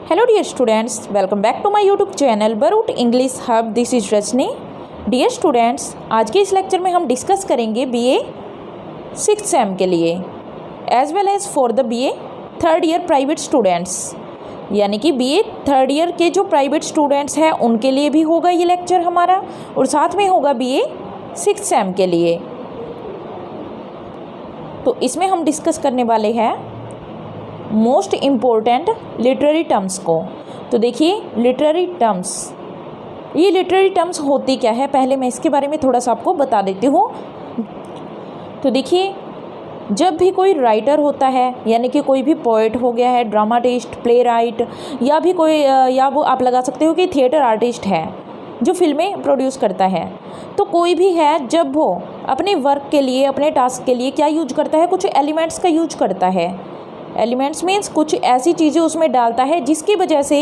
Hello dear students, welcome back to my YouTube channel Baroot English Hub. This is Rajni. Dear students, आज के इस lecture में हम discuss करेंगे BA 6th सेम के लिए as well as for the BA 3rd year private students, यानी कि BA 3rd ईयर के जो प्राइवेट स्टूडेंट्स हैं उनके लिए भी होगा ये लेक्चर हमारा, और साथ में होगा BA 6th सेम के लिए. तो इसमें हम डिस्कस करने वाले हैं मोस्ट इम्पोर्टेंट लिटरेरी टर्म्स को. तो देखिए लिटरेरी टर्म्स, ये लिटरेरी टर्म्स होती क्या है, पहले मैं इसके बारे में थोड़ा सा आपको बता देती हूँ. तो देखिए जब भी कोई राइटर होता है, यानी कि कोई भी पोएट हो गया है, ड्रामाटिस्ट, प्ले राइट, या भी कोई या वो आप लगा सकते हो कि थिएटर आर्टिस्ट है जो फिल्में प्रोड्यूस करता है, तो कोई भी है जब वो अपने वर्क के लिए, अपने टास्क के लिए क्या यूज करता है, कुछ एलिमेंट्स का यूज करता है. एलिमेंट्स मीन्स कुछ ऐसी चीज़ें उसमें डालता है जिसकी वजह से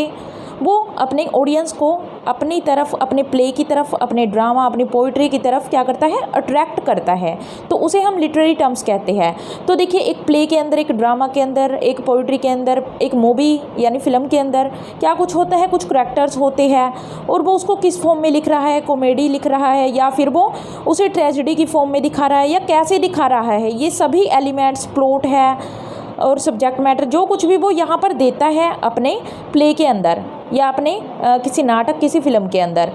वो अपने ऑडियंस को अपनी तरफ, अपने प्ले की तरफ, अपने ड्रामा, अपनी पोइट्री की तरफ क्या करता है, अट्रैक्ट करता है. तो उसे हम लिटरेरी टर्म्स कहते हैं. तो देखिए एक प्ले के अंदर, एक ड्रामा के अंदर, एक पोइट्री के अंदर, एक मूवी यानी फिल्म के अंदर क्या कुछ होता है, कुछ करैक्टर्स होते हैं, और वो उसको किस फॉर्म में लिख रहा है, कॉमेडी लिख रहा है या फिर वो उसे ट्रेजेडी की फॉर्म में दिखा रहा है या कैसे दिखा रहा है. ये सभी एलिमेंट्स, प्लॉट है और सब्जेक्ट मैटर, जो कुछ भी वो यहाँ पर देता है अपने प्ले के अंदर या अपने किसी नाटक, किसी फिल्म के अंदर,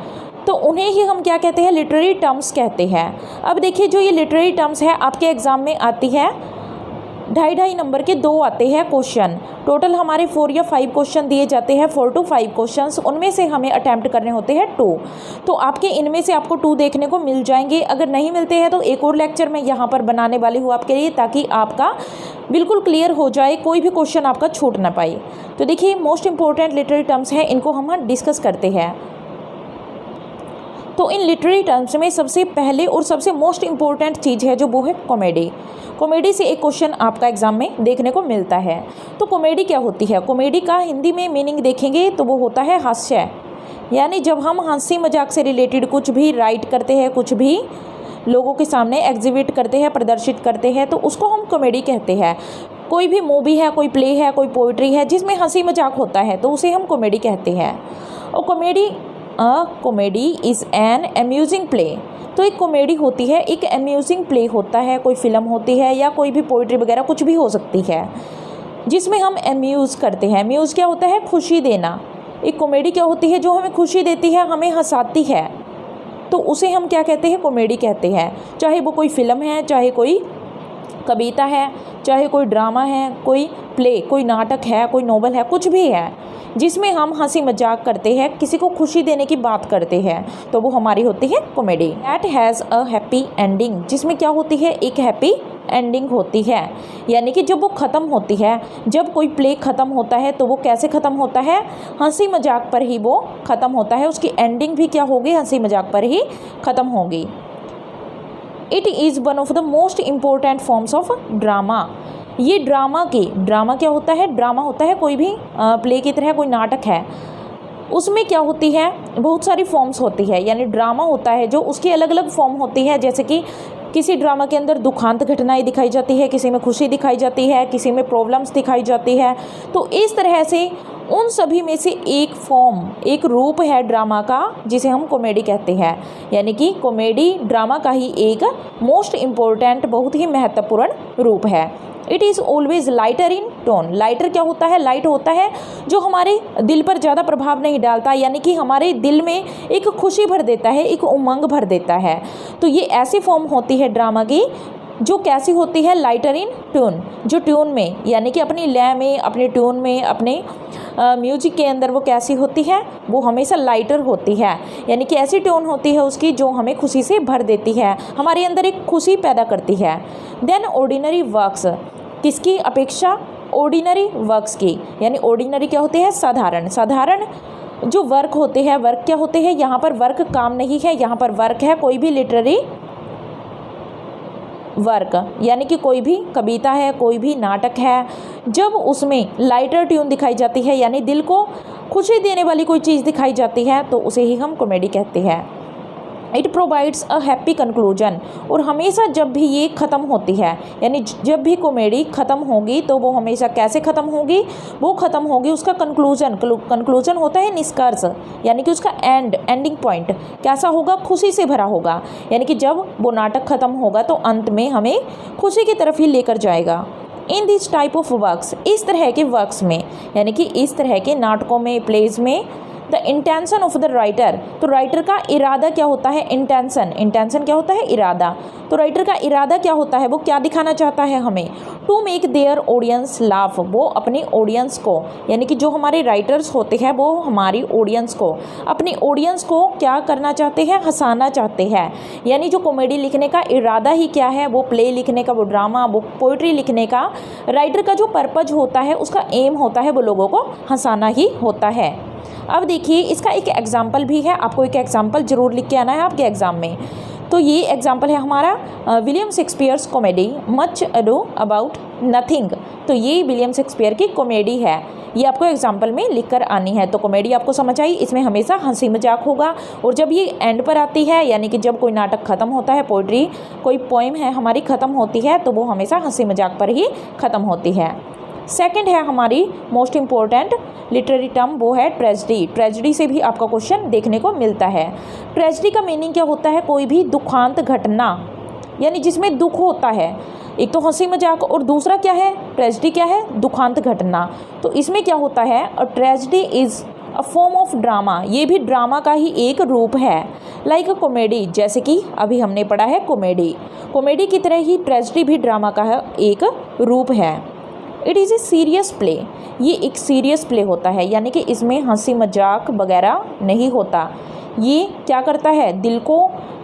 तो उन्हें ही हम क्या कहते हैं, लिटरेरी टर्म्स कहते हैं. अब देखिए जो ये लिटरेरी टर्म्स है आपके एग्ज़ाम में आती है 2.5 नंबर के 2 आते हैं क्वेश्चन. टोटल हमारे 4 या 5 क्वेश्चन दिए जाते हैं, 4 to 5 क्वेश्चंस, उनमें से हमें अटैम्प्ट करने होते हैं 2. तो आपके इनमें से आपको 2 देखने को मिल जाएंगे. अगर नहीं मिलते हैं तो एक और लेक्चर मैं यहाँ पर बनाने वाली हूँ आपके लिए, ताकि आपका बिल्कुल क्लियर हो जाए, कोई भी क्वेश्चन आपका छूट ना पाए. तो देखिए मोस्ट इंपॉर्टेंट लिटरेरी टर्म्स हैं, इनको हम डिस्कस करते हैं. तो इन लिटरेरी टर्म्स में सबसे पहले और सबसे मोस्ट इम्पोर्टेंट चीज़ है जो वो है कॉमेडी. कॉमेडी से एक क्वेश्चन आपका एग्जाम में देखने को मिलता है. तो कॉमेडी क्या होती है, कॉमेडी का हिंदी में मीनिंग देखेंगे तो वो होता है हास्य. यानी जब हम हंसी मजाक से रिलेटेड कुछ भी राइट करते हैं, कुछ भी लोगों के सामने एग्जिबिट करते हैं, प्रदर्शित करते हैं, तो उसको हम कॉमेडी कहते हैं. कोई भी मूवी है, कोई प्ले है, कोई पोइट्री है जिसमें हंसी मजाक होता है, तो उसे हम कॉमेडी कहते हैं. और comedy is an amusing play. तो एक कॉमेडी होती है, एक अम्यूजिंग प्ले होता है, कोई फिल्म होती है या कोई भी पोइट्री वगैरह कुछ भी हो सकती है जिसमें हम अम्यूज़ करते हैं. अम्यूज़ क्या होता है, खुशी देना. एक कॉमेडी क्या होती है, जो हमें खुशी देती है, हमें हंसाती है, तो उसे हम क्या कहते हैं, कॉमेडी कहते हैं. चाहे वो कोई फिल्म है, चाहे कोई कविता है, चाहे कोई ड्रामा है, कोई प्ले, कोई नाटक है, कोई नोवेल है, कुछ भी है जिसमें हम हंसी मजाक करते हैं, किसी को खुशी देने की बात करते हैं, तो वो हमारी होती है comedy. That has a happy ending, जिसमें क्या होती है, एक हैप्पी एंडिंग होती है. यानी कि जब वो ख़त्म होती है, जब कोई प्ले ख़त्म होता है तो वो कैसे ख़त्म होता है, हंसी मजाक पर ही वो ख़त्म होता है. उसकी एंडिंग भी क्या होगी, हंसी मजाक पर ही ख़त्म होगी. It is one of the most important forms of drama. ये ड्रामा क्या होता है, ड्रामा होता है कोई भी प्ले की तरह कोई नाटक है, उसमें क्या होती है, बहुत सारी फॉर्म्स होती है. यानी ड्रामा होता है जो उसकी अलग अलग फॉर्म होती है. जैसे कि किसी ड्रामा के अंदर दुखांत घटनाएं दिखाई जाती है, किसी में खुशी दिखाई जाती है, किसी में प्रॉब्लम्स दिखाई जाती है. तो इस तरह से उन सभी में से एक फॉर्म, एक रूप है ड्रामा का जिसे हम कॉमेडी कहते हैं. यानी कि कॉमेडी ड्रामा का ही एक मोस्ट इम्पोर्टेंट, बहुत ही महत्वपूर्ण रूप है. It is always lighter in tone. Lighter क्या होता है, लाइट होता है जो हमारे दिल पर ज़्यादा प्रभाव नहीं डालता, यानी कि हमारे दिल में एक खुशी भर देता है, एक उमंग भर देता है. तो ये ऐसी फॉर्म होती है ड्रामा की जो कैसी होती है, लाइटर इन ट्यून, जो ट्यून में, यानी कि अपनी लय में, अपने ट्यून में, अपने म्यूजिक के अंदर वो कैसी होती है, वो हमेशा लाइटर होती है. यानी कि ऐसी ट्यून होती है उसकी जो हमें खुशी से भर देती है, हमारे अंदर एक खुशी पैदा करती है. देन ऑर्डिनरी वर्क्स, किसकी अपेक्षा, ऑर्डिनरी वर्क्स की. यानी ऑर्डिनरी क्या होते हैं, साधारण. साधारण जो वर्क होते हैं, वर्क क्या होते हैं, यहाँ पर वर्क काम नहीं है, यहाँ पर वर्क है कोई भी लिटरेरी वर्क. यानी कि कोई भी कविता है, कोई भी नाटक है, जब उसमें लाइटर ट्यून दिखाई जाती है, यानी दिल को खुशी देने वाली कोई चीज़ दिखाई जाती है, तो उसे ही हम कॉमेडी कहते हैं. It provides a happy conclusion. और हमेशा जब भी ये ख़त्म होती है, यानी जब भी कॉमेडी ख़त्म होगी तो वो हमेशा कैसे ख़त्म होगी, वो ख़त्म होगी उसका कंक्लूजन। कंक्लूजन होता है निष्कर्ष, यानी कि उसका एंडिंग पॉइंट कैसा होगा, खुशी से भरा होगा। यानी कि जब वो नाटक ख़त्म होगा तो अंत में हमें खुशी की तरफ ही लेकर जाएगा। इन दिस टाइप ऑफ वर्क्स, इस तरह के वर्क्स में, यानी कि इस तरह के नाटकों में, प्लेज में, the intention of the writer, तो राइटर का इरादा क्या होता है, इंटेंशन, इंटेंशन क्या होता है, इरादा। तो राइटर का इरादा क्या होता है, वो क्या दिखाना चाहता है हमें, to make their audience laugh, वो अपनी ऑडियंस को, यानी कि जो हमारे राइटर्स होते हैं वो हमारी ऑडियंस को, अपनी ऑडियंस को क्या करना चाहते हैं, हंसाना चाहते हैं। यानी जो कॉमेडी लिखने का इरादा ही क्या है, वो प्ले लिखने का, वो ड्रामा, वो पोइट्री लिखने का राइटर का जो पर्पज होता है, उसका एम होता है वो लोगों को हंसाना ही होता है। अब देखिए इसका एक एग्जाम्पल भी है, आपको एक एग्जाम्पल जरूर लिख के आना है आपके एग्ज़ाम में। तो ये एग्जाम्पल है हमारा William Shakespeare's comedy much ado about nothing. तो ये विलियम शेक्सपियर की कॉमेडी है, ये आपको एग्जाम्पल में लिख कर आनी है। तो कॉमेडी आपको समझ आई, इसमें हमेशा हंसी मजाक होगा। और जब ये एंड पर आती है, यानी कि जब कोई नाटक ख़त्म होता है, पोइट्री कोई पोइम है हमारी ख़त्म होती है, तो वो हमेशा हंसी मजाक पर ही ख़त्म होती है। सेकंड है हमारी मोस्ट इम्पोर्टेंट लिटरेरी टर्म, वो है ट्रेजेडी। ट्रेजेडी से भी आपका क्वेश्चन देखने को मिलता है। ट्रेजेडी का मीनिंग क्या होता है, कोई भी दुखांत घटना, यानी जिसमें दुख होता है। एक तो हंसी मजाक और दूसरा क्या है, ट्रेजेडी क्या है, दुखांत घटना। तो इसमें क्या होता है, अ tragedy is a form of drama, ये भी ड्रामा का ही एक रूप है। लाइक अ कॉमेडी, जैसे कि अभी हमने पढ़ा है कॉमेडी, कॉमेडी की तरह ही ट्रेजेडी भी ड्रामा का एक रूप है। It is A serious play, ये एक सीरियस प्ले होता है, यानी कि इसमें हंसी मजाक वगैरह नहीं होता। ये क्या करता है, दिल को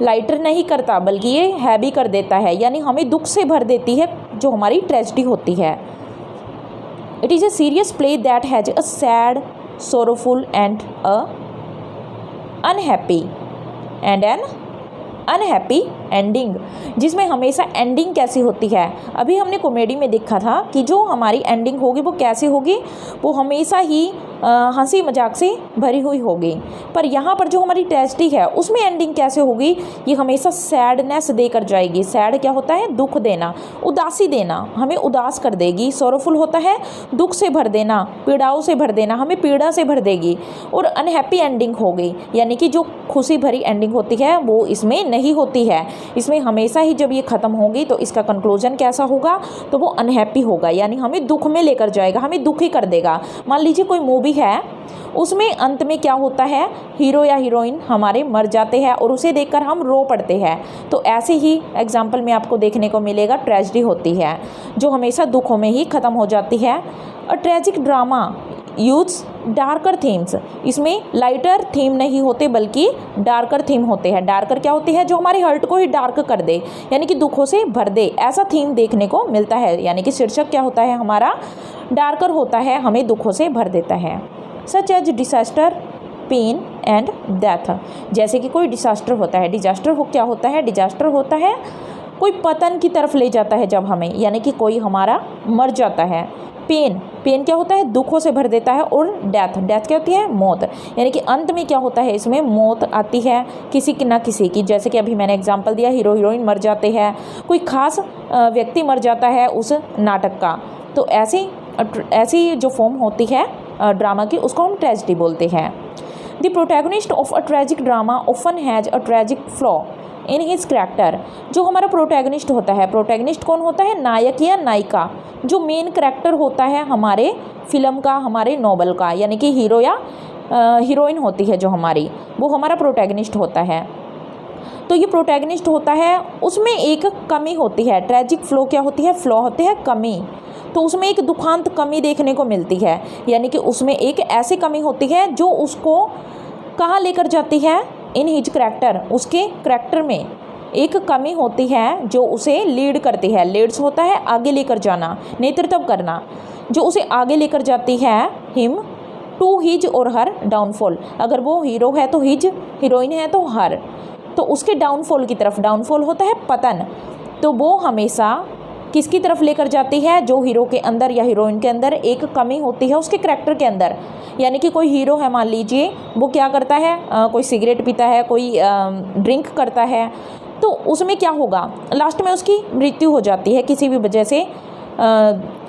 लाइटर नहीं करता, बल्कि ये हैवी कर देता है, यानी हमें दुख से भर देती है जो हमारी ट्रेजेडी होती है। It is A serious play that has a sad, sorrowful and a unhappy and an unhappy ending, जिसमें हमेशा एंडिंग कैसी होती है, अभी हमने कॉमेडी में देखा था कि जो हमारी एंडिंग होगी वो कैसी होगी, वो हमेशा ही हंसी मजाक से भरी हुई होगी। पर यहाँ पर जो हमारी ट्रेजेडी है उसमें एंडिंग कैसे होगी, ये हमेशा सैडनेस देकर जाएगी। सैड क्या होता है, दुख देना, उदासी देना, हमें उदास कर देगी। सोरोफुल होता है दुख से भर देना, पीड़ाओं से भर देना, हमें पीड़ा से भर देगी। और अनहैप्पी एंडिंग होगी, यानी कि जो खुशी भरी एंडिंग होती है वो इसमें नहीं होती है। इसमें हमेशा ही जब ये ख़त्म होगी तो इसका कंक्लूजन कैसा होगा, तो वो अनहैप्पी होगा, यानी हमें दुख में लेकर जाएगा, हमें दुखी कर देगा। मान लीजिए कोई मूवी है, उसमें अंत में क्या होता है, हीरो या हीरोइन हमारे मर जाते हैं और उसे देखकर हम रो पड़ते हैं। तो ऐसे ही एग्जाम्पल में आपको देखने को मिलेगा ट्रेजेडी होती है जो हमेशा दुखों में ही ख़त्म हो जाती है। A tragic drama use darker themes, इसमें लाइटर थीम नहीं होते बल्कि डार्कर थीम होते हैं। डार्कर क्या होती है, जो हमारे हर्ट को ही डार्क कर दे, यानी कि दुखों से भर दे, ऐसा थीम देखने को मिलता है। यानी कि शीर्षक क्या होता है हमारा, डार्कर होता है, हमें दुखों से भर देता है। Such as disaster, pain and death, जैसे कि कोई डिसास्टर होता है, डिजास्टर हो क्या होता है, डिजास्टर होता है कोई पतन की तरफ ले जाता है जब हमें, यानी कि कोई हमारा मर जाता है। पेन, पेन क्या होता है, दुखों से भर देता है। और डेथ, डेथ क्या होती है, मौत, यानी कि अंत में क्या होता है, इसमें मौत आती है किसी की ना किसी की। जैसे कि अभी मैंने एग्जांपल दिया, हीरो हीरोइन मर जाते हैं, कोई खास व्यक्ति मर जाता है उस नाटक का। तो ऐसी जो फॉर्म होती है ड्रामा की, उसको हम ट्रेजेडी बोलते हैं। The protagonist of a tragic drama often has a tragic flaw in his character, जो हमारा प्रोटैगनिस्ट होता है, प्रोटैगनिस्ट कौन होता है, नायक या नायिका, जो मेन करैक्टर होता है हमारे फिल्म का, हमारे नॉवल का, यानी कि हीरो या हीरोइन होती है जो हमारी, वो हमारा प्रोटैगनिस्ट होता है। तो ये प्रोटैगनिस्ट होता है, उसमें एक कमी होती है। ट्रेजिक फ्लो क्या होती है, फ्लॉ होते हैं कमी, तो उसमें एक दुखांत कमी देखने को मिलती है, यानी कि उसमें एक ऐसी कमी होती है जो उसको कहाँ लेकर जाती है, इन हिज करैक्टर, उसके करैक्टर में एक कमी होती है जो उसे लीड करती है। लीड्स होता है आगे लेकर जाना, नेतृत्व करना, जो उसे आगे लेकर जाती है हिम टू हिज और हर डाउनफॉल। अगर वो हीरो है तो हिज, हीरोइन है तो हर, तो उसके डाउनफॉल की तरफ, डाउनफॉल होता है पतन, तो वो हमेशा किसकी तरफ लेकर जाती है, जो हीरो के अंदर या हीरोइन के अंदर एक कमी होती है उसके करैक्टर के अंदर, यानी कि कोई हीरो है मान लीजिए, वो क्या करता है, कोई सिगरेट पीता है, कोई ड्रिंक करता है, तो उसमें क्या होगा, लास्ट में उसकी मृत्यु हो जाती है किसी भी वजह से।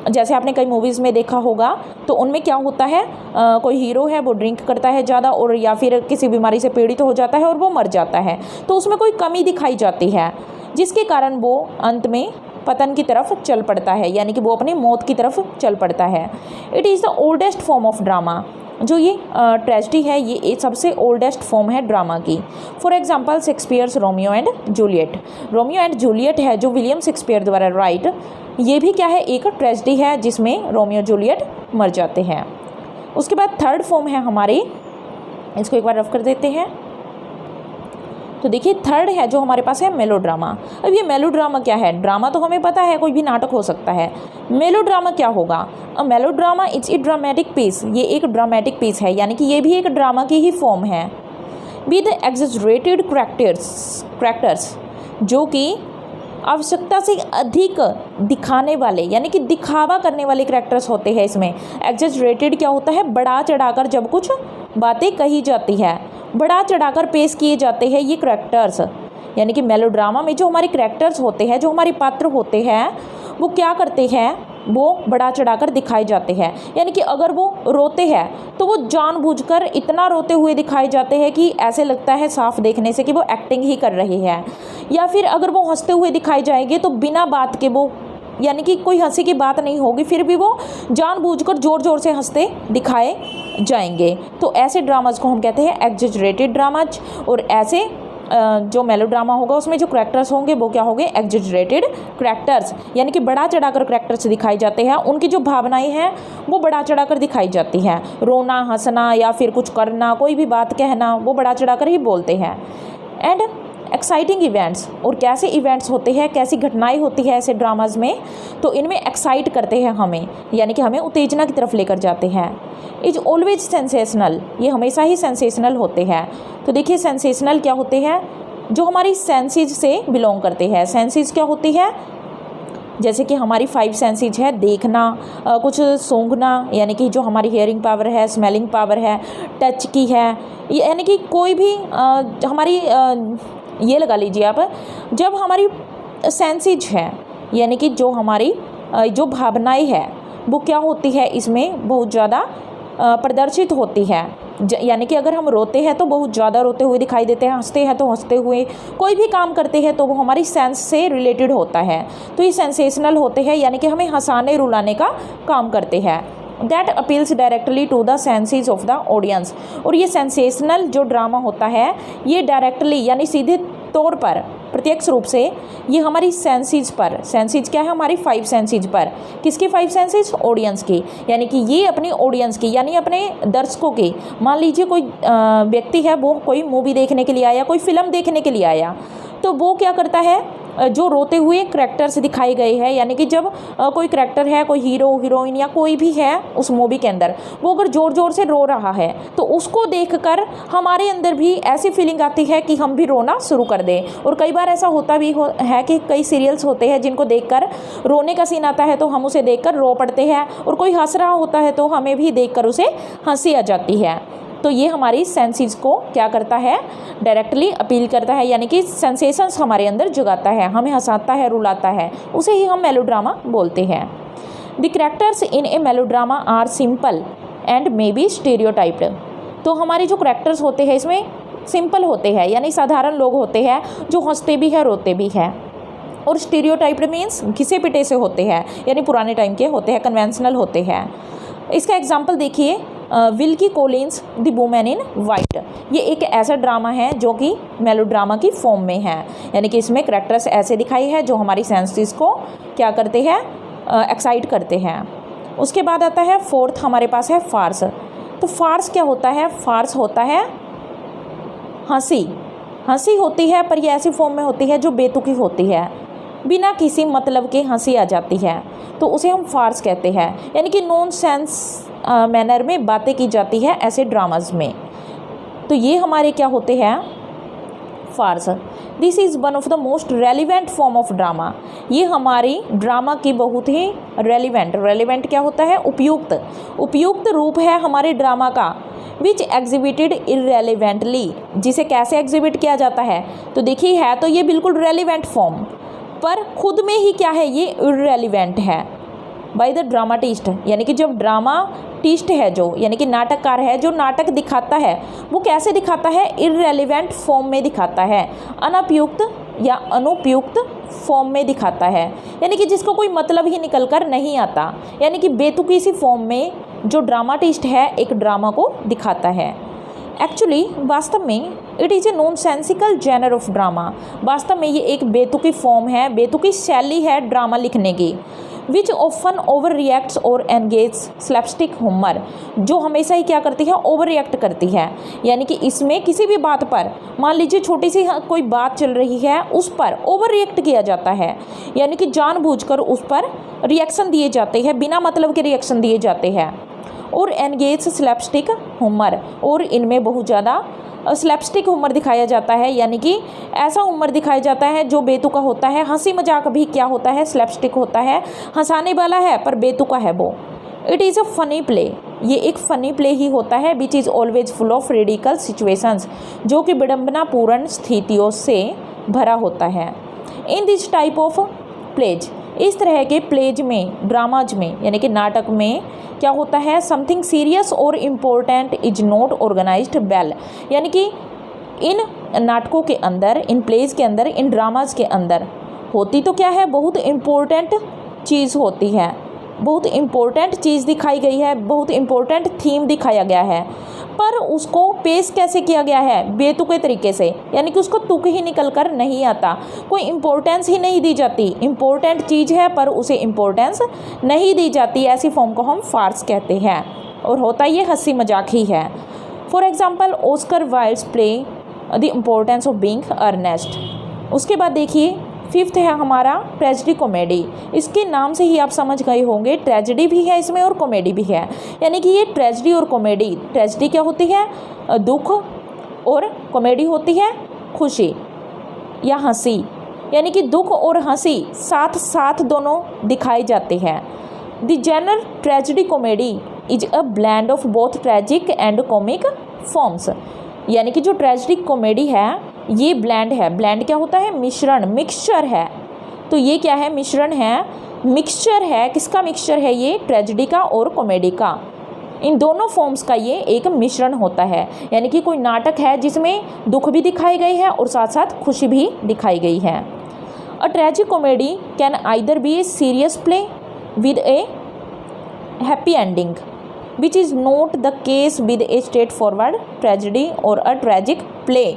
जैसे आपने कई मूवीज़ में देखा होगा, तो उनमें क्या होता है, कोई हीरो है वो ड्रिंक करता है ज़्यादा और या फिर किसी बीमारी से पीड़ित हो जाता है और वो मर जाता है, तो उसमें कोई कमी दिखाई जाती है, जिसके कारण वो अंत में पतन की तरफ चल पड़ता है, यानी कि वो अपनी मौत की तरफ चल पड़ता है। It is the oldest form of drama. जो ये ट्रेजेडी है, ये सबसे ओल्डेस्ट फॉर्म है ड्रामा की। For example Shakespeare's Romeo and Juliet. Romeo and Juliet है जो विलियम शेक्सपियर द्वारा राइट, ये भी क्या है, एक ट्रेजेडी है जिसमें रोमियो जूलियट मर जाते हैं। उसके बाद थर्ड फॉर्म है हमारी, इसको एक बार रफ कर देते हैं। तो देखिए थर्ड है जो हमारे पास है मेलोड्रामा। अब ये मेलोड्रामा क्या है, ड्रामा तो हमें पता है कोई भी नाटक हो सकता है, मेलोड्रामा क्या होगा। A melodrama it's a dramatic piece, ये एक ड्रामेटिक पीस है, यानी कि ये भी एक ड्रामा की ही फॉर्म है। विद एग्जेजरेटेड करैक्टर्स, जो कि आवश्यकता से अधिक दिखाने वाले, यानी कि दिखावा करने वाले करैक्टर्स होते हैं इसमें। एग्जेजरेटेड क्या होता है, बढ़ा चढ़ाकर जब कुछ बातें कही जाती है, बढ़ा चढ़ाकर पेश किए जाते हैं ये करैक्टर्स। यानी कि मेलोड्रामा में जो हमारे करैक्टर्स होते हैं, जो हमारे पात्र होते हैं, वो क्या करते हैं, वो बढ़ा चढ़ाकर दिखाए जाते हैं। यानी कि अगर वो रोते हैं तो वो जानबूझकर इतना रोते हुए दिखाए जाते हैं कि ऐसे लगता है साफ देखने से कि वो एक्टिंग ही कर रहे हैं। या फिर अगर वो हंसते हुए दिखाए जाएंगे तो बिना बात के वो, यानी कि कोई हंसी की बात नहीं होगी, फिर भी वो जानबूझकर ज़ोर ज़ोर से हंसते दिखाए जाएंगे। तो ऐसे ड्रामाज को हम कहते हैं एग्जेजरेटेड ड्रामाज। और ऐसे जो मेलोड्रामा होगा उसमें जो करैक्टर्स होंगे वो क्या होंगे, एग्जेजरेटेड करैक्टर्स, यानी कि बढ़ा चढ़ाकर करैक्टर्स दिखाई जाते हैं, उनकी जो भावनाएं हैं वो बढ़ा चढ़ाकर दिखाई जाती हैं। रोना, हंसना या फिर कुछ करना, कोई भी बात कहना, वो बढ़ा चढ़ाकर ही बोलते हैं। एंड एक्साइटिंग इवेंट्स, और कैसे इवेंट्स होते हैं, कैसी घटनाएं होती है ऐसे ड्रामाज में, तो इनमें एक्साइट करते हैं हमें, यानी कि हमें उत्तेजना की तरफ लेकर जाते हैं। इज ऑलवेज सेंसेशनल, ये हमेशा ही सेंसेशनल होते हैं। तो देखिए सेंसेशनल क्या होते हैं, जो हमारी सेंसेज से बिलोंग करते हैं। सेंसेज क्या होती है, जैसे कि हमारी 5 सेंसेज है, देखना, कुछ सूंघना, यानी कि जो हमारी हियरिंग पावर है, स्मेलिंग पावर है, टच की है, यानी कि कोई भी हमारी ये लगा लीजिए आप, जब हमारी सेंसेज है, यानी कि जो हमारी जो भावनाएं है वो क्या होती है, इसमें बहुत ज़्यादा प्रदर्शित होती है। यानी कि अगर हम रोते हैं तो बहुत ज़्यादा रोते हुए दिखाई देते हैं, हंसते हैं तो हंसते हुए, कोई भी काम करते हैं तो वो हमारी सेंस से रिलेटेड होता है। तो ये सेंसेशनल होते हैं, यानी कि हमें हंसाने रुलाने का काम करते हैं। That appeals directly to the senses of the audience. और ये सेंसेशनल जो ड्रामा होता है, ये डायरेक्टली यानी सीधे तौर पर, प्रत्यक्ष रूप से ये हमारी सेंसेज पर, सेंसेज क्या है, हमारी 5 सेंसेज पर, किसकी 5 सेंसेज, ऑडियंस की, यानी कि ये अपनी ऑडियंस की, यानी अपने दर्शकों की। मान लीजिए कोई व्यक्ति है, वो कोई मूवी देखने के लिए आया, कोई फिल्म देखने के लिए आया, तो वो क्या करता है, जो रोते हुए करैक्टर्स दिखाए गए हैं, यानी कि जब कोई करैक्टर है, कोई हीरो हीरोइन या कोई भी है उस मूवी के अंदर, वो अगर ज़ोर ज़ोर से रो रहा है तो उसको देखकर हमारे अंदर भी ऐसी फीलिंग आती है कि हम भी रोना शुरू कर दें। और कई बार ऐसा होता भी है कि कई सीरियल्स होते हैं जिनको देखकर रोने का सीन आता है तो हम उसे देखकर रो पड़ते हैं, और कोई हंस रहा होता है तो हमें भी देखकर उसे हंसी आ जाती है। तो ये हमारी सेंसेस को क्या करता है, डायरेक्टली अपील करता है, यानी कि सेंसेशंस हमारे अंदर जगाता है, हमें हंसाता है, रुलाता है, उसे ही हम मेलोड्रामा बोलते हैं। The characters in a melodrama are simple and may be stereotyped. तो हमारे जो करैक्टर्स होते हैं इसमें सिंपल होते हैं, यानी साधारण लोग होते हैं जो हंसते भी है, रोते भी है। और स्टीरियोटाइप्ड मीन्स घिसे पिटे से होते हैं, यानी पुराने टाइम के होते हैं, कन्वेंशनल होते हैं। इसका एग्जाम्पल देखिए, Wilkie Collins the women in white. ये एक ऐसा ड्रामा है जो कि मेलोड्रामा की फॉर्म में है, यानी कि इसमें करैक्टर्स ऐसे दिखाई है जो हमारी सेंसेस को क्या करते हैं, एक्साइट करते हैं। उसके बाद आता है फोर्थ, हमारे पास है फार्स। तो फार्स क्या होता है, फार्स होता है हंसी, हंसी होती है, पर ये ऐसी फॉर्म में होती है जो बेतुकी होती है, बिना किसी मतलब के हंसी आ जाती है, तो उसे हम फार्स कहते हैं। यानी कि नॉन सेंस मैनर में बातें की जाती है ऐसे ड्रामाज में। तो ये हमारे क्या होते हैं, farce. This is one of the most relevant form of drama. ये हमारी ड्रामा की बहुत ही रेलिवेंट क्या होता है, उपयुक्त रूप है हमारे ड्रामा का। विच एग्जिबिटेड इरेलीवेंटली, जिसे कैसे एग्जिबिट किया जाता है, तो देखिए है तो ये बिल्कुल रेलिवेंट फॉर्म, पर खुद में ही क्या है, ये इरेलीवेंट है बाय द ड्रामाटिस्ट। यानी कि जब ड्रामाटिस्ट है जो, यानी कि नाटककार है जो नाटक दिखाता है, वो कैसे दिखाता है, इरेलीवेंट फॉर्म में दिखाता है, अनुपयुक्त या अनुपयुक्त फॉर्म में दिखाता है, यानी कि जिसका कोई मतलब ही निकल कर नहीं आता, यानी कि बेतुकी सी फॉर्म में जो ड्रामाटिस्ट है एक ड्रामा को दिखाता है। एक्चुअली वास्तव में it is a nonsensical genre of drama. वास्तव में ये एक बेतुकी फॉर्म है, बेतुकी शैली है ड्रामा लिखने की। विच ऑफन ओवर रिएक्ट्स और एंगेज स्लैपस्टिक ह्यूमर, जो हमेशा ही क्या करती है, ओवर रिएक्ट करती है। यानी कि इसमें किसी भी बात पर, मान लीजिए छोटी सी कोई बात चल रही है, उस पर ओवर रिएक्ट किया जाता है, यानी कि जानबूझकर उस पर रिएक्शन दिए जाते हैं, बिना मतलब के रिएक्शन दिए जाते हैं। और एंगेज स्लैपस्टिक ह्यूमर, और इनमें बहुत ज़्यादा स्लैपस्टिक ह्यूमर दिखाया जाता है, यानी कि ऐसा ह्यूमर दिखाया जाता है जो बेतुका होता है। हंसी मजाक भी क्या होता है, स्लैपस्टिक होता है, हंसाने वाला है पर बेतुका है वो। It is a funny play, ये एक फ़नी प्ले ही होता है। Which is always full of radical situations, जो कि विडम्बनापूर्ण स्थितियों से भरा होता है। In this type of plays, इस तरह के प्लेज में, ड्रामाज में, यानी कि नाटक में क्या होता है, समथिंग सीरियस और important is not organised well, यानी कि इन नाटकों के अंदर, इन प्लेज के अंदर, इन ड्रामाज के अंदर होती तो क्या है, बहुत इम्पोर्टेंट चीज़ होती है, बहुत इम्पोर्टेंट चीज़ दिखाई गई है, बहुत इम्पोर्टेंट थीम दिखाया गया है, पर उसको पेश कैसे किया गया है, बेतुके तरीके से, यानी कि उसको तुक ही निकल कर नहीं आता, कोई इम्पोर्टेंस ही नहीं दी जाती। इम्पोर्टेंट चीज़ है पर उसे इम्पोर्टेंस नहीं दी जाती, ऐसी फॉर्म को हम फार्स कहते हैं, और होता ये हंसी मजाक ही है। For example Oscar Wilde's play The Importance of Being Earnest. उसके बाद देखिए फिफ्थ है हमारा ट्रेजेडी कॉमेडी। इसके नाम से ही आप समझ गए होंगे, ट्रेजेडी भी है इसमें और कॉमेडी भी है, यानी कि ये ट्रेजेडी और कॉमेडी, ट्रेजेडी क्या होती है, दुख, और कॉमेडी होती है खुशी या हंसी, यानी कि दुख और हंसी साथ साथ दोनों दिखाए जाते हैं। The genre tragedy comedy is a blend of both tragic and comic forms, यानी कि जो ट्रेजेडी कॉमेडी है ये ब्लेंड है। ब्लेंड क्या होता है, मिश्रण, मिक्सचर है। तो ये क्या है, मिश्रण है, मिक्सचर है। किसका मिक्सचर है ये, ट्रेजेडी का और कॉमेडी का। इन दोनों फॉर्म्स का ये एक मिश्रण होता है, यानी कि कोई नाटक है जिसमें दुख भी दिखाई गई है और साथ साथ खुशी भी दिखाई गई है। A tragic comedy can either be a serious play with a happy ending, which is not the case with a straight forward tragedy और अ ट्रेजिक प्ले।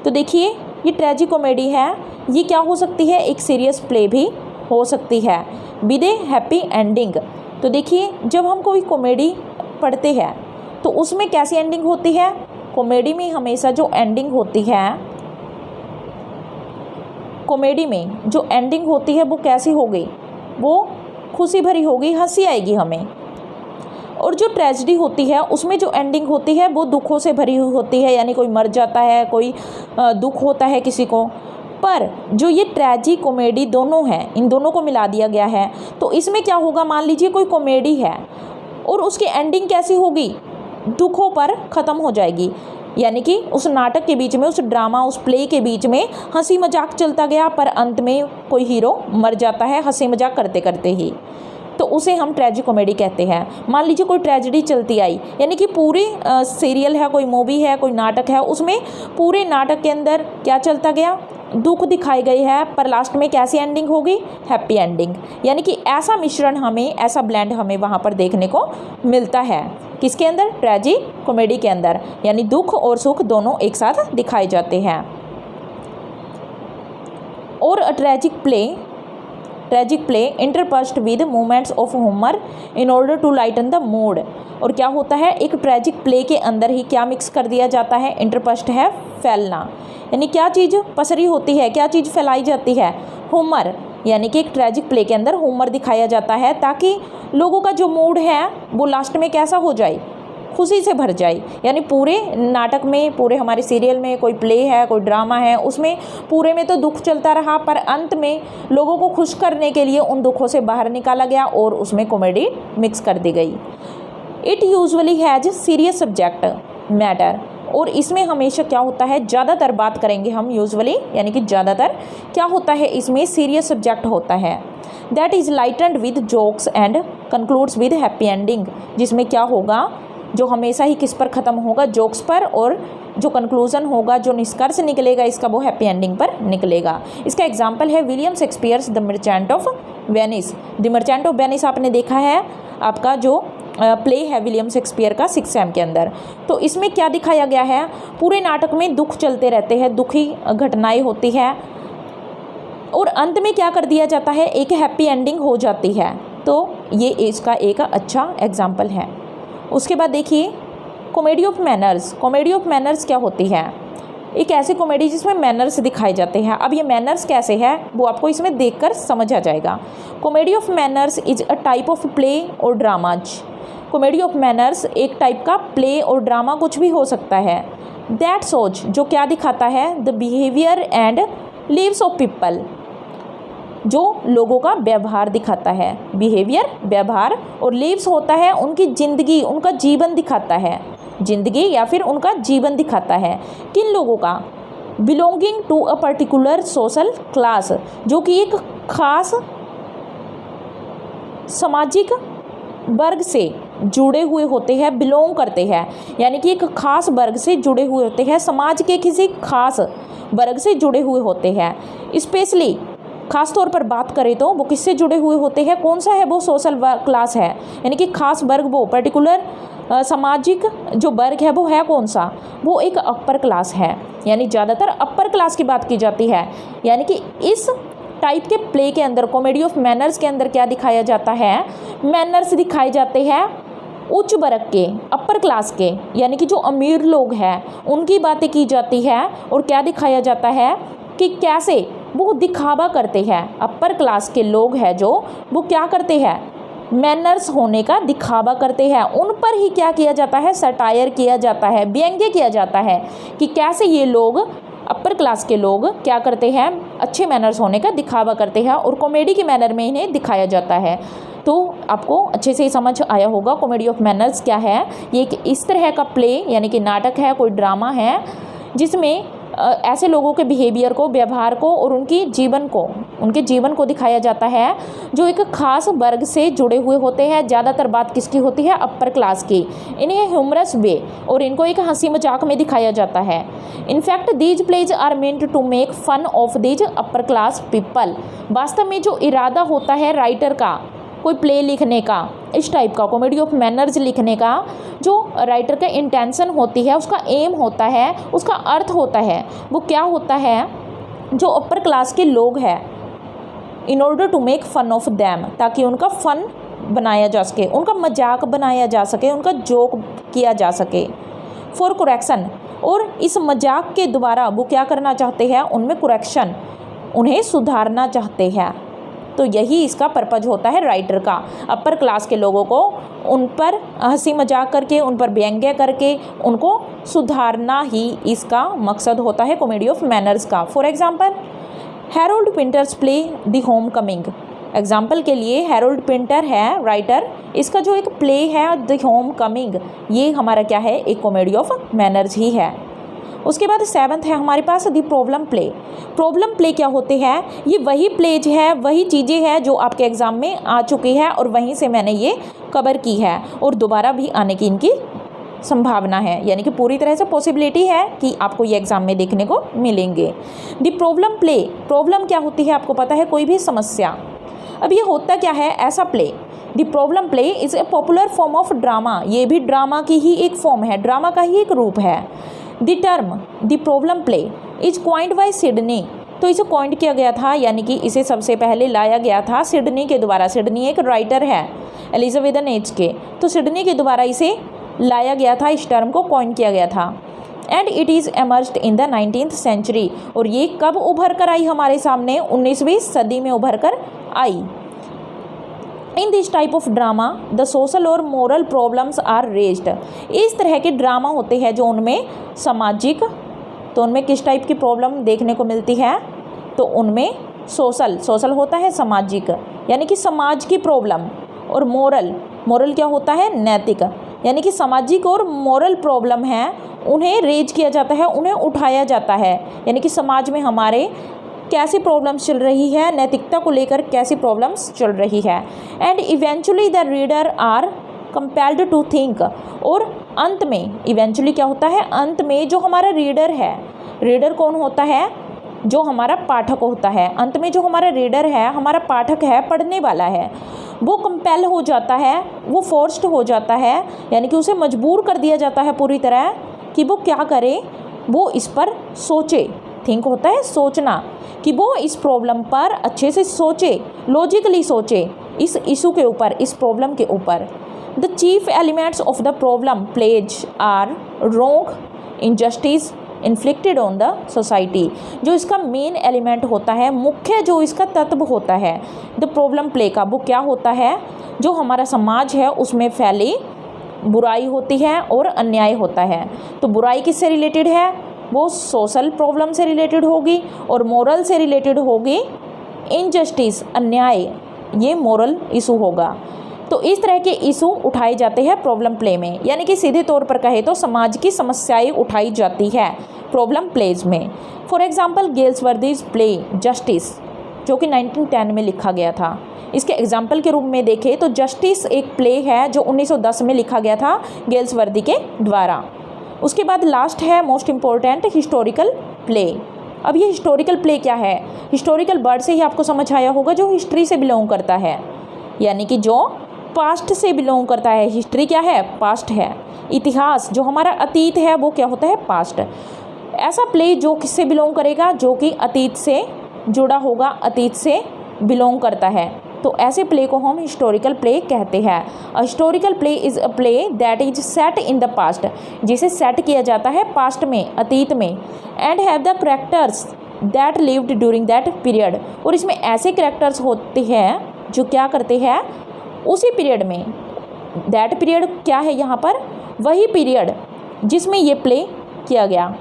तो देखिए ये ट्रेजिक कॉमेडी है, ये क्या हो सकती है, एक सीरियस प्ले भी हो सकती है विद ए हैप्पी एंडिंग। तो देखिए जब हम कोई कॉमेडी पढ़ते हैं तो उसमें कैसी एंडिंग होती है, कॉमेडी में हमेशा जो एंडिंग होती है, कॉमेडी में जो एंडिंग होती है वो कैसी होगी, वो खुशी भरी होगी, हंसी आएगी हमें। और जो ट्रेजेडी होती है उसमें जो एंडिंग होती है वो दुखों से भरी हुई होती है, यानी कोई मर जाता है, कोई दुख होता है किसी को। पर जो ये ट्रेजिक कॉमेडी दोनों हैं, इन दोनों को मिला दिया गया है, तो इसमें क्या होगा, मान लीजिए कोई कॉमेडी है और उसकी एंडिंग कैसी होगी, दुखों पर ख़त्म हो जाएगी, यानी कि उस नाटक के बीच में, उस ड्रामा, उस प्ले के बीच में हंसी मजाक चलता गया पर अंत में कोई हीरो मर जाता है हंसी मजाक करते करते ही, तो उसे हम ट्रेजिक कॉमेडी कहते हैं। मान लीजिए कोई ट्रेजेडी चलती आई, यानी कि पूरी सीरियल है, कोई मूवी है, कोई नाटक है, उसमें पूरे नाटक के अंदर क्या चलता गया, दुख दिखाई गई है, पर लास्ट में कैसी एंडिंग होगी, हैप्पी एंडिंग। यानी कि ऐसा मिश्रण हमें, ऐसा ब्लेंड हमें वहाँ पर देखने को मिलता है, किसके अंदर, ट्रेजिक कॉमेडी के अंदर, यानी दुख और सुख दोनों एक साथ दिखाए जाते हैं। और a tragic play interspersed with moments of humour in order to lighten the mood. और क्या होता है, एक ट्रेजिक प्ले के अंदर ही क्या मिक्स कर दिया जाता है, इंटरपर्स्ट है फैलना, यानी क्या चीज़ पसरी होती है, क्या चीज़ फैलाई जाती है, ह्यूमर, यानी कि एक ट्रेजिक प्ले के अंदर ह्यूमर दिखाया जाता है ताकि लोगों का जो मूड है वो लास्ट में कैसा हो जाए, खुशी से भर जाए। यानी पूरे नाटक में, पूरे हमारे सीरियल में कोई प्ले है, कोई ड्रामा है, उसमें पूरे में तो दुख चलता रहा, पर अंत में लोगों को खुश करने के लिए उन दुखों से बाहर निकाला गया और उसमें कॉमेडी मिक्स कर दी गई। It usually has serious subject matter, और इसमें हमेशा क्या होता है, ज़्यादातर बात करेंगे हम यूजुअली, यानी कि ज़्यादातर क्या होता है, इसमें सीरियस सब्जेक्ट होता है। That is lightened with jokes and concludes with happy ending, जिसमें क्या होगा, जो हमेशा ही किस पर ख़त्म होगा, जोक्स पर, और जो कंक्लूज़न होगा, जो निष्कर्ष निकलेगा इसका, वो हैप्पी एंडिंग पर निकलेगा। इसका एग्जाम्पल है William Shakespeare's the merchant of Venice. The merchant of Venice आपने देखा है, आपका जो प्ले है विलियम शेक्सपियर का 6th सेम के अंदर। तो इसमें क्या दिखाया गया है, पूरे नाटक में दुख चलते रहते हैं, दुखी घटनाएं होती है, और अंत में क्या कर दिया जाता है, एक हैप्पी एंडिंग हो जाती है। तो ये इसका एक अच्छा एग्जाम्पल है। उसके बाद देखिए comedy of manners. Comedy of manners क्या होती है, एक ऐसी कॉमेडी जिसमें मैनर्स दिखाए जाते हैं। अब ये मैनर्स कैसे है वो आपको इसमें देखकर समझ आ जाएगा। Comedy of manners is a type of play और ड्रामाज। कॉमेडी ऑफ मैनर्स एक टाइप का प्ले और ड्रामा कुछ भी हो सकता है। दैट शोज, जो क्या दिखाता है, the behaviour and lives of people, जो लोगों का व्यवहार दिखाता है। बिहेवियर व्यवहार, और लिव्स होता है उनकी ज़िंदगी, उनका जीवन दिखाता है, ज़िंदगी या फिर उनका जीवन दिखाता है। किन लोगों का, belonging to a particular social class, जो कि एक खास सामाजिक वर्ग से जुड़े हुए होते हैं, बिलोंग करते हैं, यानी कि एक खास वर्ग से जुड़े हुए होते हैं, समाज के किसी खास वर्ग से जुड़े हुए होते हैं। स्पेशली खास तौर पर बात करें तो वो किससे जुड़े हुए होते हैं, कौन सा है वो सोशल क्लास है, यानी कि खास वर्ग, वो पर्टिकुलर सामाजिक जो वर्ग है वो है कौन सा, वो एक अपर क्लास है। यानी ज़्यादातर अपर क्लास की बात की जाती है। यानी कि इस टाइप के प्ले के अंदर, कॉमेडी ऑफ मैनर्स के अंदर क्या दिखाया जाता है, मैनर्स दिखाए जाते हैं उच्च वर्ग के, अपर क्लास के, यानी कि जो अमीर लोग हैं उनकी बातें की जाती है। और क्या दिखाया जाता है कि कैसे वो दिखावा करते हैं। अपर क्लास के लोग हैं जो, वो क्या करते हैं, मैनर्स होने का दिखावा करते हैं। उन पर ही क्या किया जाता है, सटायर किया जाता है, व्यंग्य किया जाता है कि कैसे ये लोग, अपर क्लास के लोग क्या करते हैं, अच्छे मैनर्स होने का दिखावा करते हैं, और कॉमेडी के मैनर में इन्हें दिखाया जाता है। तो आपको अच्छे से समझ आया होगा कॉमेडी ऑफ मैनर्स क्या है। ये एक इस तरह का प्ले, यानी कि नाटक है, कोई ड्रामा है, जिसमें ऐसे लोगों के बिहेवियर को, व्यवहार को, और उनके जीवन को दिखाया जाता है, जो एक खास वर्ग से जुड़े हुए होते हैं। ज़्यादातर बात किसकी होती है, अपर क्लास की। इन्हें ह्यूमरस वे, और इनको एक हंसी मजाक में दिखाया जाता है। In fact these plays are meant to make fun of these upper class people. वास्तव में जो इरादा होता है राइटर का, कोई प्ले लिखने का, इस टाइप का कॉमेडी ऑफ मैनर्स लिखने का, जो राइटर का इंटेंशन होती है, उसका एम होता है, उसका अर्थ होता है, वो क्या होता है, जो अपर क्लास के लोग हैं, in order to make fun of them, ताकि उनका फन बनाया जा सके, उनका मजाक बनाया जा सके, उनका जोक किया जा सके, फॉर करेक्शन। और इस मजाक के द्वारा वो क्या करना चाहते हैं, उनमें करेक्शन, उन्हें सुधारना चाहते हैं। तो यही इसका पर्पज होता है राइटर का, अपर क्लास के लोगों को उन पर हंसी मजाक करके, उन पर व्यंग्य करके उनको सुधारना ही इसका मकसद होता है कॉमेडी ऑफ मैनर्स का। For example Harold Pinter's play the Homecoming. Example के लिए हैरोल्ड पिंटर है राइटर, इसका जो एक प्ले है द होम कमिंग, ये हमारा क्या है, एक कॉमेडी ऑफ मैनर्स ही है। उसके बाद 7th है हमारे पास the problem play. Problem play क्या होते हैं, ये वही प्लेज है, वही चीज़ें हैं जो आपके एग्ज़ाम में आ चुकी है, और वहीं से मैंने ये कवर की है, और दोबारा भी आने की इनकी संभावना है, यानी कि पूरी तरह से पॉसिबिलिटी है कि आपको ये एग्ज़ाम में देखने को मिलेंगे। द प्रॉब्लम प्ले, प्रॉब्लम क्या होती है आपको पता है, कोई भी समस्या। अब ये होता क्या है, ऐसा play, the problem play is a popular form of drama. ये भी ड्रामा की ही एक फॉर्म है, ड्रामा का ही एक रूप है। The term the problem play is coined by Sidney. तो इसे क्वाइंट किया गया था, यानी कि इसे सबसे पहले लाया गया था सिडनी के द्वारा। सिडनी एक राइटर है एलिजाबेथन एज के, तो सिडनी के द्वारा इसे लाया गया था, इस टर्म को क्वाइंट किया गया था। And it is emerged in the 19th century. और ये कब उभर कर आई हमारे सामने, 19वीं सदी में उभर कर आई। In this type of drama the social और मोरल प्रॉब्लम्स आर रेज्ड। इस तरह के ड्रामा होते हैं जो उनमें सामाजिक, तो उनमें किस टाइप की प्रॉब्लम देखने को मिलती है, तो उनमें सोशल होता है सामाजिक, यानी कि समाज की प्रॉब्लम, और मोरल क्या होता है, नैतिक, यानी कि सामाजिक और मोरल प्रॉब्लम है उन्हें रेज किया जाता है, उन्हें उठाया जाता है, यानी कि समाज में हमारे कैसी प्रॉब्लम्स चल रही है, नैतिकता को लेकर कैसी प्रॉब्लम्स चल रही है। And eventually the reader are compelled to think, और अंत में इवेंचुअली क्या होता है, अंत में जो हमारा रीडर है, रीडर कौन होता है, जो हमारा पाठक होता है, अंत में जो हमारा रीडर है, हमारा पाठक है, पढ़ने वाला है, वो कंपेल हो जाता है, वो फोर्स्ड हो जाता है, यानी कि उसे मजबूर कर दिया जाता है पूरी तरह कि वो क्या करे, वो इस पर सोचे। थिंक होता है सोचना, कि वो इस प्रॉब्लम पर अच्छे से सोचे, लॉजिकली सोचे इस इशू के ऊपर, इस प्रॉब्लम के ऊपर। The chief elements of the problem plays are wrong, injustice inflicted on the society. जो इसका मेन एलिमेंट होता है, मुख्य जो इसका तत्व होता है द प्रॉब्लम प्ले का, वो क्या होता है, जो हमारा समाज है उसमें फैली बुराई होती है और अन्याय होता है। तो बुराई किससे रिलेटेड है, वो सोशल प्रॉब्लम से रिलेटेड होगी, और मोरल से रिलेटेड होगी इनजस्टिस, अन्याय, ये मोरल इशू होगा। तो इस तरह के इशू उठाए जाते हैं प्रॉब्लम प्ले में, यानी कि सीधे तौर पर कहे तो समाज की समस्याएं उठाई जाती है प्रॉब्लम प्लेज में। फॉर एग्जांपल गेल्सवर्दीज प्ले जस्टिस, जो कि 1910 में लिखा गया था। इसके एग्जाम्पल के रूप में देखें तो जस्टिस एक प्ले है जो 1910 में लिखा गया था गेल्सवर्दी के द्वारा। उसके बाद लास्ट है मोस्ट इम्पोर्टेंट हिस्टोरिकल प्ले। अब ये हिस्टोरिकल प्ले क्या है, हिस्टोरिकल वर्ड से ही आपको समझ आया होगा, जो हिस्ट्री से बिलोंग करता है, यानी कि जो पास्ट से बिलोंग करता है। हिस्ट्री क्या है, पास्ट है। इतिहास जो हमारा अतीत है वो क्या होता है, पास्ट। ऐसा प्ले जो किससे बिलोंग करेगा, जो कि अतीत से जुड़ा होगा, अतीत से बिलोंग करता है, तो ऐसे प्ले को हम हिस्टोरिकल प्ले कहते हैं। A historical play is a play that is set in the past, जिसे सेट किया जाता है पास्ट में, अतीत में, and have the characters that lived during that period. और इसमें ऐसे कैरेक्टर्स होते हैं जो क्या करते हैं उसी पीरियड में। दैट पीरियड क्या है यहाँ पर, वही पीरियड जिसमें ये प्ले किया गया,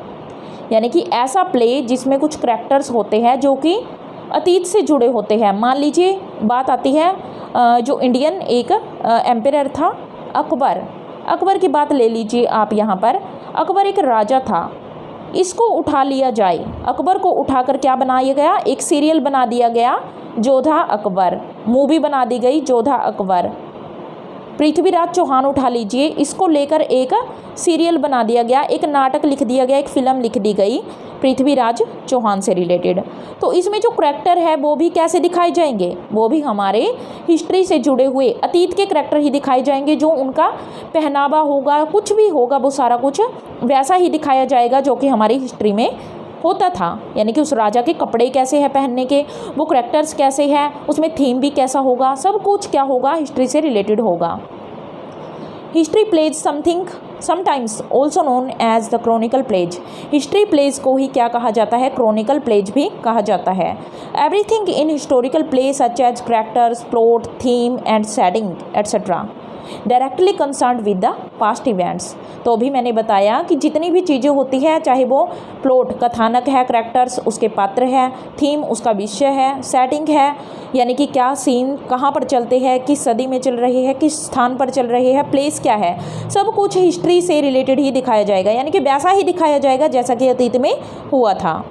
यानी कि ऐसा प्ले जिसमें कुछ कैरेक्टर्स होते हैं जो कि अतीत से जुड़े होते हैं। मान लीजिए बात आती है जो इंडियन एक एम्परर था अकबर की बात ले लीजिए आप। यहाँ पर अकबर एक राजा था, इसको उठा लिया जाए, अकबर को उठाकर क्या बनाया गया, एक सीरियल बना दिया गया जोधा अकबर, मूवी बना दी गई जोधा अकबर। पृथ्वीराज चौहान उठा लीजिए, इसको लेकर एक सीरियल बना दिया गया, एक नाटक लिख दिया गया, एक फिल्म लिख दी गई पृथ्वीराज चौहान से रिलेटेड। तो इसमें जो करैक्टर है वो भी कैसे दिखाए जाएंगे, वो भी हमारे हिस्ट्री से जुड़े हुए अतीत के करैक्टर ही दिखाए जाएंगे। जो उनका पहनावा होगा, कुछ भी होगा, वो सारा कुछ वैसा ही दिखाया जाएगा जो कि हमारी हिस्ट्री में होता था। यानी कि उस राजा के कपड़े कैसे हैं पहनने के, वो करैक्टर्स कैसे हैं, उसमें थीम भी कैसा होगा, सब कुछ क्या होगा, हिस्ट्री से रिलेटेड होगा। History plays something sometimes also known as the chronicle plays. History plays को ही क्या कहा जाता है, क्रॉनिकल प्लेज भी कहा जाता है। Everything in historical play such as characters, plot, theme and setting etcetera directly concerned with the past events. तो अभी मैंने बताया कि जितनी भी चीज़ें होती हैं, चाहे वो प्लॉट कथानक है, करैक्टर्स उसके पात्र है, थीम उसका विषय है, सेटिंग है यानी कि क्या सीन कहाँ पर चलते हैं, किस सदी में चल रहे हैं, किस स्थान पर चल रहे हैं, प्लेस क्या है, सब कुछ हिस्ट्री से रिलेटेड ही दिखाया जाएगा, यानी कि वैसा ही दिखाया जाएगा जैसा कि अतीत में हुआ था।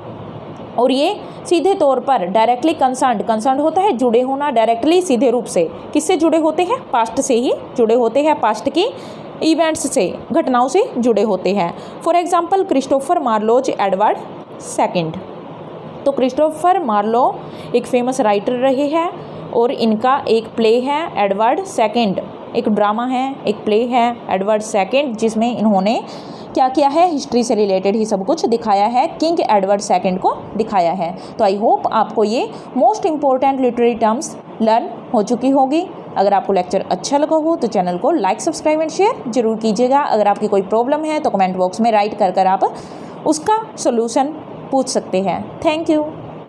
और ये सीधे तौर पर डायरेक्टली कंसर्न्ड होता है जुड़े होना, डायरेक्टली सीधे रूप से किससे जुड़े होते हैं, पास्ट से ही जुड़े होते हैं, पास्ट की इवेंट्स से, घटनाओं से जुड़े होते हैं। For example Christopher Marlowe's Edward second. तो क्रिस्टोफर मार्लो एक फेमस राइटर रहे हैं और इनका एक प्ले है एडवर्ड सेकंड, एक ड्रामा है, एक प्ले है एडवर्ड सेकंड, जिसमें इन्होंने क्या किया है, हिस्ट्री से रिलेटेड ही सब कुछ दिखाया है, किंग एडवर्ड सेकंड को दिखाया है। तो आई होप आपको ये most important literary terms learn हो चुकी होगी। अगर आपको लेक्चर अच्छा लगा हो तो चैनल को लाइक, सब्सक्राइब एंड शेयर जरूर कीजिएगा। अगर आपकी कोई प्रॉब्लम है तो कमेंट बॉक्स में राइट कर आप उसका सोल्यूशन पूछ सकते हैं। Thank you.